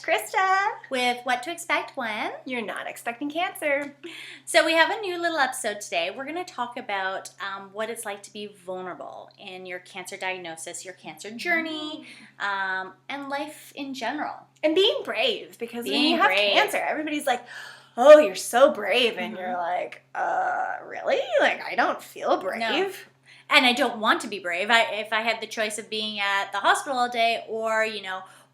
Christa with What to Expect When You're Not Expecting Cancer. So we have a new little episode today. We're going to talk about what it's like to be vulnerable in your cancer diagnosis, your cancer journey, and life in general. And being brave, because when you have cancer, everybody's like, oh, you're so brave. And you're like, really? Like, I don't feel brave. No. And I don't want to be brave. If I had the choice of being at the hospital all day or,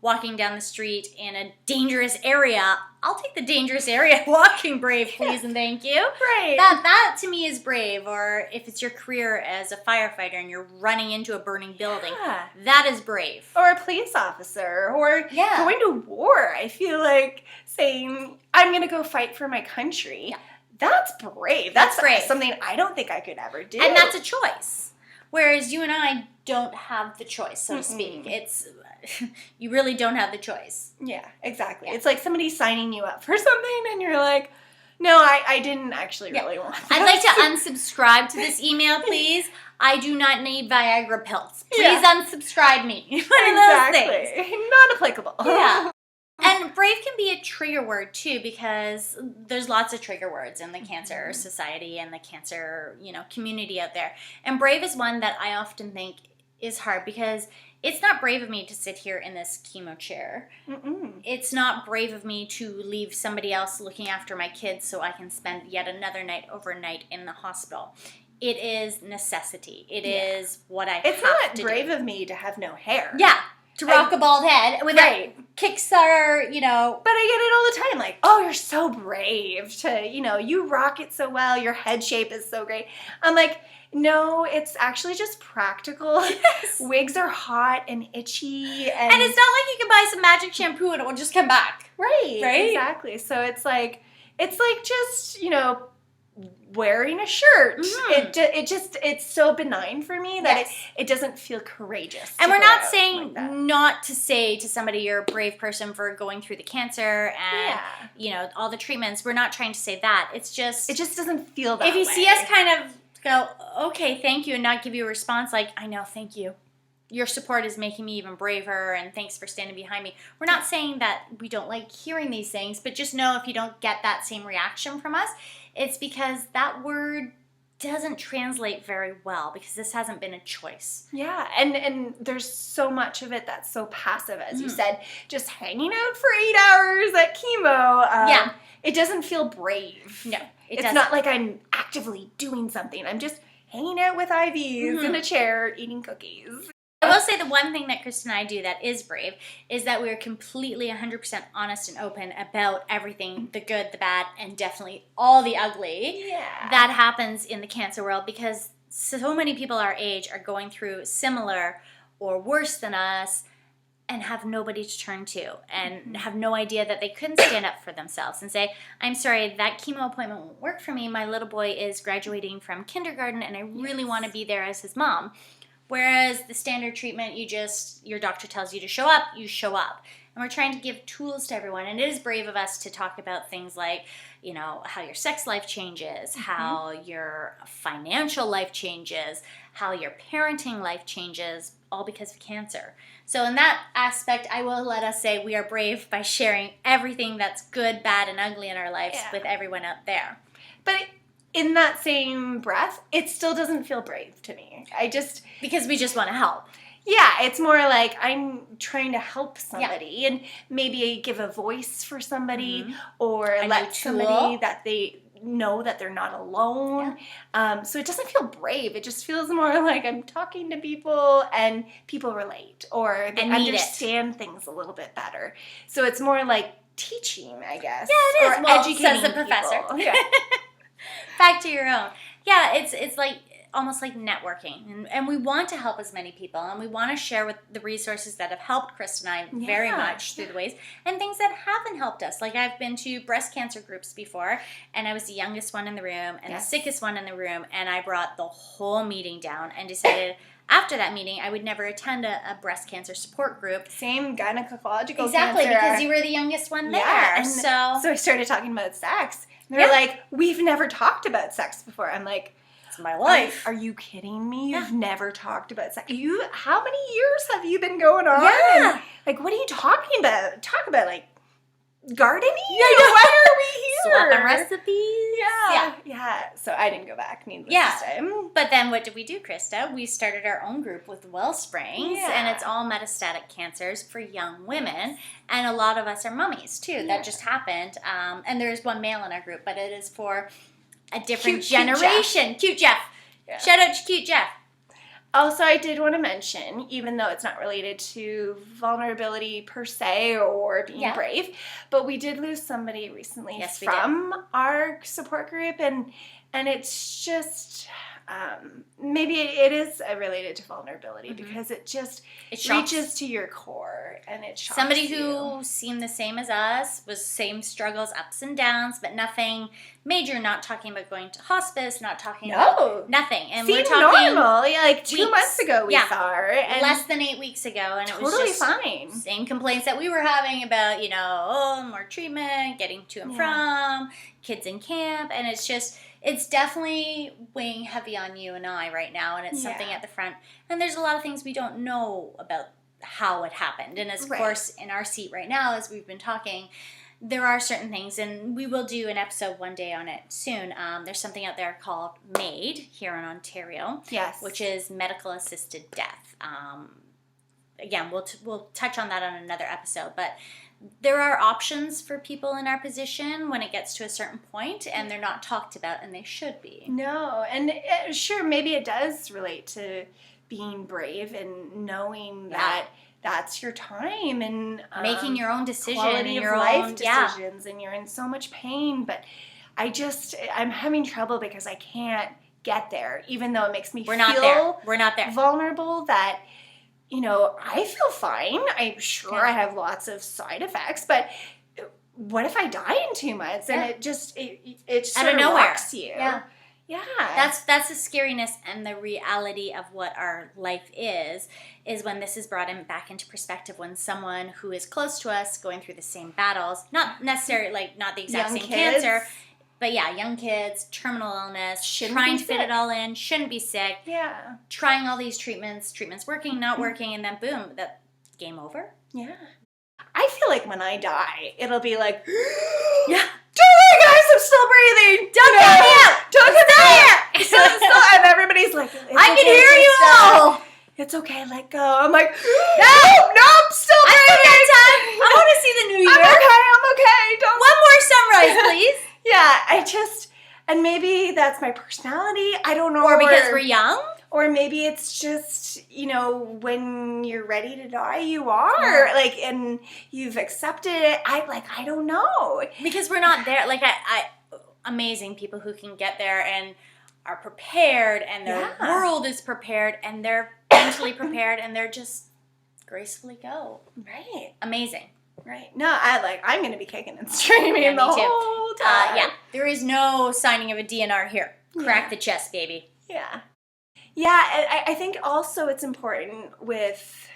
walking down the street in a dangerous area, I'll take the dangerous area. Walking brave, please and thank you. Right. That to me is brave. Or if it's your career as a firefighter and you're running into a burning building, that is brave. Or a police officer, or going to war. I feel like saying, I'm going to go fight for my country. Yeah. That's brave. That's brave. Something I don't think I could ever do. And that's a choice. Whereas you and I don't have the choice, so to speak. You really don't have the choice. Yeah, exactly. Yeah. It's like somebody signing you up for something and you're like, no, I didn't actually really want that. I'd like to unsubscribe to this email, please. I do not need Viagra pills. Please unsubscribe me. One of those things. Not applicable. Yeah. And brave can be a trigger word too, because there's lots of trigger words in the cancer society and the cancer, community out there. And brave is one that I often think is hard because it's not brave of me to sit here in this chemo chair. It's not brave of me to leave somebody else looking after my kids so I can spend yet another night overnight in the hospital. It is necessity. It is what I have to do. It's not brave of me to have no hair. Yeah. To rock a bald head with a Kickstarter, But I get it all the time. Like, oh, you're so brave to, you rock it so well. Your head shape is so great. I'm like, no, it's actually just practical. Yes. Wigs are hot and itchy. And it's not like you can buy some magic shampoo and it will just come back. Right? Exactly. So it's like just, wearing a shirt. It's so benign for me that it doesn't feel courageous. And we're not saying not to say to somebody you're a brave person for going through the cancer and all the treatments. We're not trying to say that. It's just it just doesn't feel that way. If you see us kind of go, okay, thank you, and not give you a response like, I know, thank you. Your support is making me even braver, and thanks for standing behind me. We're not saying that we don't like hearing these things, but just know if you don't get that same reaction from us, it's because that word doesn't translate very well because this hasn't been a choice. Yeah, and there's so much of it that's so passive, as you said, just hanging out for 8 hours at chemo. It doesn't feel brave. No, it's not like I'm actively doing something. I'm just hanging out with IVs in a chair eating cookies. I will say the one thing that Christa and I do that is brave is that we're completely 100% honest and open about everything, the good, the bad, and definitely all the ugly that happens in the cancer world, because so many people our age are going through similar or worse than us and have nobody to turn to and have no idea that they couldn't stand up for themselves and say, I'm sorry, that chemo appointment won't work for me. My little boy is graduating from kindergarten and I really want to be there as his mom. Whereas the standard treatment, your doctor tells you to show up, you show up. And we're trying to give tools to everyone. And it is brave of us to talk about things like, how your sex life changes, how your financial life changes, how your parenting life changes, all because of cancer. So in that aspect, I will let us say we are brave by sharing everything that's good, bad, and ugly in our lives with everyone out there. But in that same breath, it still doesn't feel brave to me. Because we just want to help. Yeah, it's more like I'm trying to help somebody and maybe give a voice for somebody or let somebody that they know that they're not alone. Yeah. So it doesn't feel brave. It just feels more like I'm talking to people and people relate or they understand things a little bit better. So it's more like teaching, I guess. Yeah, it is. Or educating says the professor. Yeah. Back to your own. Yeah, it's like almost like networking. And we want to help as many people, and we want to share with the resources that have helped Christa and I very much through the ways, and things that haven't helped us. Like I've been to breast cancer groups before, and I was the youngest one in the room and the sickest one in the room, and I brought the whole meeting down and decided after that meeting I would never attend a breast cancer support group. Same gynecological Exactly, cancer. because you were the youngest one there. Yeah, so I started talking about sex. They're like, we've never talked about sex before. I'm like, my life. Are you kidding me? You've never talked about sex. How many years have you been going on? Yeah. like, what are you talking about? Talk about, like, gardening? Yeah, why are we here? Swapping recipes. Yeah. So I didn't go back, needless to say. But then what did we do, Christa? We started our own group with Wellsprings, and it's all metastatic cancers for young women, and a lot of us are mummies, too. That just happened. And there's one male in our group, but it is for a different generation. Cute Jeff. Yeah. Shout out to Cute Jeff. Also, I did want to mention, even though it's not related to vulnerability per se or being brave, but we did lose somebody recently from our support group, and it's just maybe it is related to vulnerability because it reaches to your core and it shocks somebody you. Who seemed the same as us, was same struggles, ups and downs, but nothing major. Not talking about going to hospice, not talking about nothing. And we're talking normal. Yeah, like 2 months ago we saw her, and less than 8 weeks ago, and it was just fine. Same complaints that we were having about, more treatment, getting to and from, kids in camp, and it's definitely weighing heavy on you and I right now, and it's something at the front. And there's a lot of things we don't know about how it happened. And of course, in our seat right now, as we've been talking, there are certain things, and we will do an episode one day on it soon. There's something out there called MAID here in Ontario, which is medical assisted death. Again, we'll touch on that on another episode, but there are options for people in our position when it gets to a certain point, and they're not talked about, and they should be. No, and sure, maybe it does relate to being brave and knowing that that's your time and making your own decision, quality of life decisions, and you're in so much pain. But I'm having trouble because I can't get there, even though it makes me We're not there. Vulnerable. That I feel fine. I'm sure I have lots of side effects, but what if I die in 2 months? And it just out of nowhere rocks you. Yeah. That's the scariness and the reality of what our life is when this is brought back into perspective, when someone who is close to us going through the same battles, not necessarily not the exact same cancer, but young kids, terminal illness, trying to fit it all in, shouldn't be sick. Yeah. Trying all these treatments working, not working, and then boom, that game over. Yeah. I feel like when I die, it'll be like, don't worry guys, I'm still breathing. Don't get me out. Don't get me out. And everybody's like, I can hear you all. It's okay, let go. I'm like, no, I'm still breathing. I still got time. I want to see the new year. I'm okay. Don't. One more sunrise, please. And maybe that's my personality. I don't know. Or because we're young. Or maybe it's just, when you're ready to die, you are. And you've accepted it. I don't know. Because we're not there. Amazing people who can get there and are prepared, and their world is prepared, and they're mentally prepared, and they're just gracefully go. Right. Amazing. Right. No, I'm going to be kicking and screaming the whole time. There is no signing of a DNR here. Crack the chest, baby. Yeah. Yeah, I think also it's important with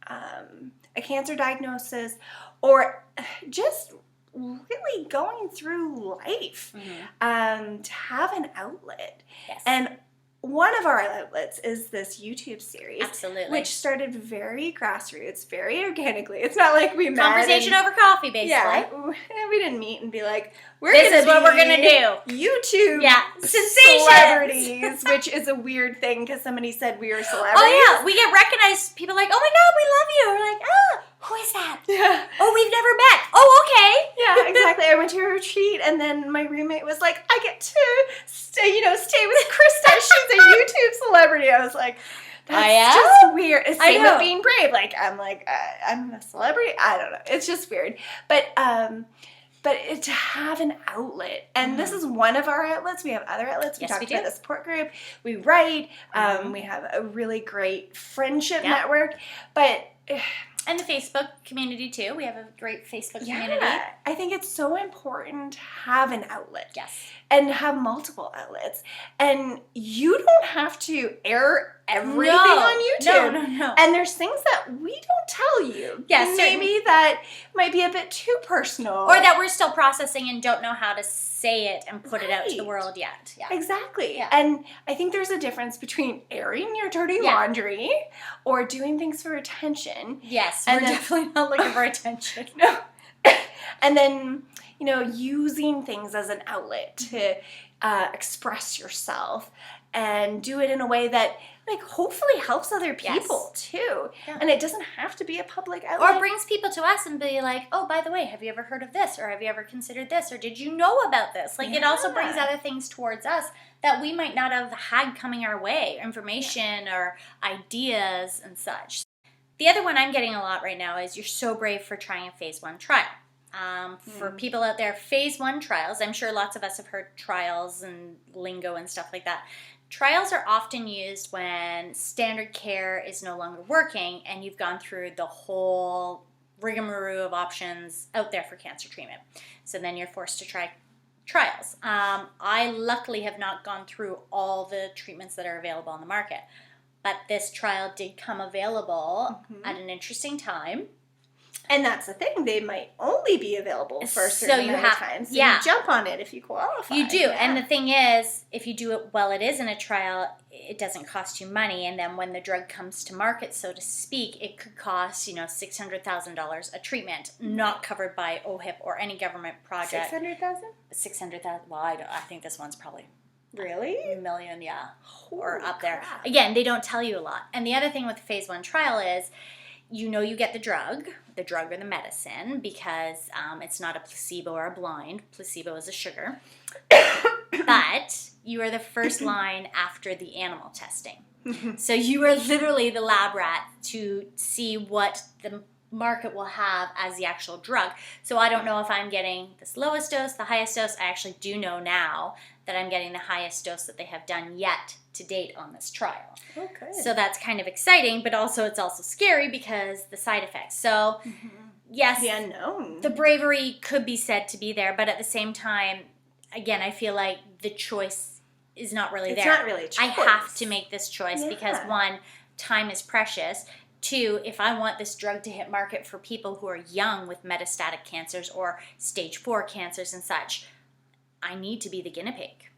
a cancer diagnosis or just really going through life to have an outlet. Yes. And one of our outlets is this YouTube series. Absolutely. Which started very grassroots, very organically. It's not like we met. Conversation over coffee, basically. Yeah. We didn't meet and be like, this is what we're going to do. YouTube celebrities, which is a weird thing because somebody said we were celebrities. Oh, yeah. We get recognized. People are like, oh, my God, we love you. We're like, who is that? Yeah. Oh, we've never met. Oh, okay. Yeah, exactly. I went to a retreat, and then my roommate was like, I get to stay with Christa. She's a YouTube celebrity. I was like, that's just weird. It's same with being brave. I'm a celebrity. I don't know. It's just weird. But to have an outlet, and this is one of our outlets. We have other outlets. We talked about the support group. We write. We have a really great friendship network. But... And the Facebook community, too. We have a great Facebook community. I think it's so important to have an outlet. Yes. And have multiple outlets. And you don't have to air everything on YouTube. No. And there's things that we don't tell you. Yes, maybe that might be a bit too personal. Or that we're still processing and don't know how to say it and put it out to the world yet. Yeah. Exactly. Yeah. And I think there's a difference between airing your dirty laundry or doing things for attention. Yes, we're definitely not looking for attention. No. And then, using things as an outlet to express yourself and do it in a way that hopefully helps other people too. Yeah. And it doesn't have to be a public outlet. Or brings people to us and be like, oh, by the way, have you ever heard of this? Or have you ever considered this? Or did you know about this? It also brings other things towards us that we might not have had coming our way, information or ideas and such. The other one I'm getting a lot right now is you're so brave for trying a phase 1 trial. For people out there, phase 1 trials, I'm sure lots of us have heard trials and lingo and stuff like that. Trials are often used when standard care is no longer working and you've gone through the whole rigmarole of options out there for cancer treatment. So then you're forced to try trials. I luckily have not gone through all the treatments that are available on the market, but this trial did come available at an interesting time. And that's the thing. They might only be available for a certain amount of time. So you jump on it if you qualify. You do. Yeah. And the thing is, if you do it while it is in a trial, it doesn't cost you money. And then when the drug comes to market, so to speak, it could cost, $600,000 a treatment, not covered by OHIP or any government project. $600,000? $600,000. Well, I think this one's probably... Really? $1 million, yeah. Or up there. Again, they don't tell you a lot. And the other thing with the phase 1 trial is... you get the drug or the medicine, because it's not a placebo or a blind. Placebo is a sugar. But you are the first line after the animal testing. So you are literally the lab rat to see what the market will have as the actual drug. So I don't know if I'm getting this lowest dose, the highest dose. I actually do know now that I'm getting the highest dose that they have done yet to date on this trial. Okay. So that's kind of exciting, but it's also scary because the side effects. So yes, the unknown. The bravery could be said to be there, but at the same time, again, I feel like the choice is not really there. It's not really a choice. I have to make this choice because 1, time is precious. 2, if I want this drug to hit market for people who are young with metastatic cancers or stage 4 cancers and such, I need to be the guinea pig.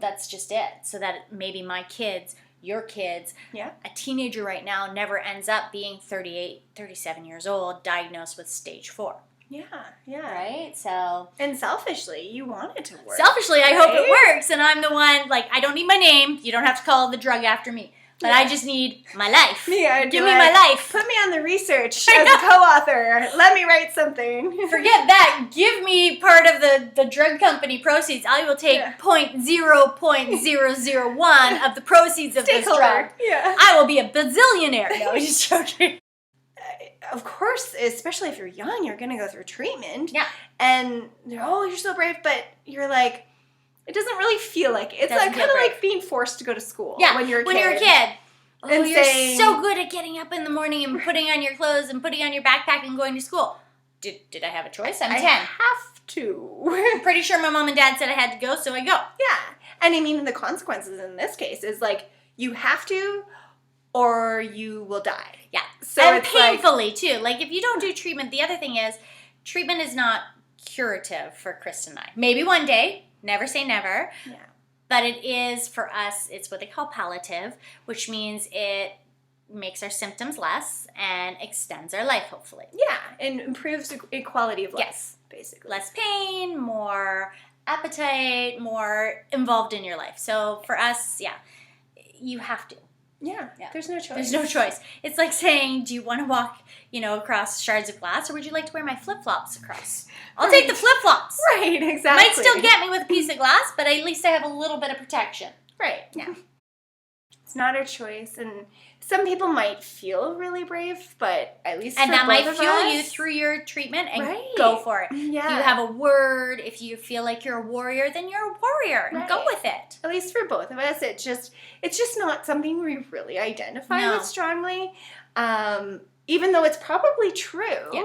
That's just it. So that maybe my kids, your kids, a teenager right now never ends up being 38, 37 years old, diagnosed with stage 4. Yeah. Right? So... And selfishly, you want it to work. Selfishly, I hope it works. And I'm the one, I don't need my name. You don't have to call the drug after me. But I just need my life. Yeah, give me my life. Put me on the research as a co-author. Let me write something. Forget that. Give me part of the drug company proceeds. I will take 0.001 of the proceeds of this drug. Yeah. I will be a bazillionaire. No, I'm just joking. Of course, especially if you're young, you're going to go through treatment. Yeah. And you're so brave, but you're like... It doesn't really feel like it. It's kind of like being forced to go to school when you're a kid. When you're a kid. Oh, and you're so good at getting up in the morning and putting on your clothes and putting on your backpack and going to school. Did I have a choice? I'm 10. I have to. I'm pretty sure my mom and dad said I had to go, so I go. Yeah. And I mean, the consequences in this case is you have to or you will die. Yeah. So and painfully, too. If you don't do treatment, the other thing is treatment is not curative for Christa and I. Maybe one day. Never say never. Yeah. But it is, for us, it's what they call palliative, which means it makes our symptoms less and extends our life, hopefully. Yeah, and improves the quality of life, yes. Basically. Less pain, more appetite, more involved in your life. So for us, you have to. Yeah, there's no choice. There's no choice. It's like saying, do you want to walk, across shards of glass, or would you like to wear my flip-flops across? I'll take the flip-flops. Right, exactly. Might still get me with a piece of glass, but at least I have a little bit of protection. Right, yeah. It's not our choice, and some people might feel really brave, but at least and that might fuel you through your treatment, and go for it. Yeah. If you have a word, if you feel like you're a warrior, then you're a warrior, and go with it. At least for both of us, it's just not something we really identify with strongly, even though it's probably true. Yeah.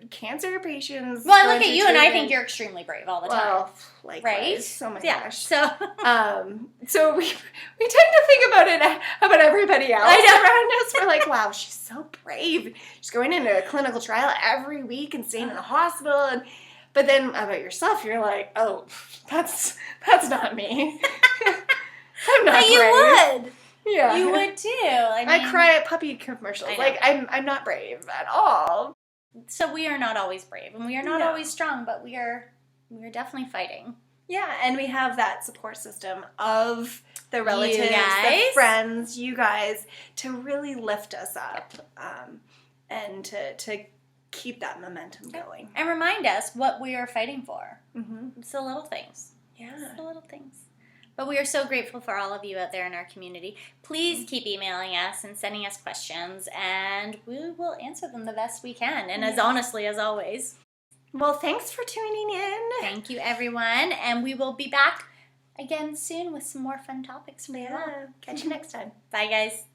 cancer patients. Well, I look at you and I think you're extremely brave all the time. Well, likewise. Right? Oh my gosh. So, so we tend to think about everybody else around us. We're like, wow, she's so brave. She's going into a clinical trial every week and staying in the hospital. But then about yourself, you're like, oh, that's not me. I'm not brave. You would. Yeah. You would too. I cry at puppy commercials. Like, I'm not brave at all. So we are not always brave, and we are not always strong, but we are definitely fighting. Yeah, and we have that support system of the relatives, the friends, you guys, to really lift us up, and to keep that momentum going. And remind us what we are fighting for. Mm-hmm. It's the little things. Yeah. It's the little things. But we are so grateful for all of you out there in our community. Please keep emailing us and sending us questions, and we will answer them the best we can, and as honestly as always. Well, thanks for tuning in. Thank you, everyone, and we will be back again soon with some more fun topics for you all. Catch you next time. Bye, guys.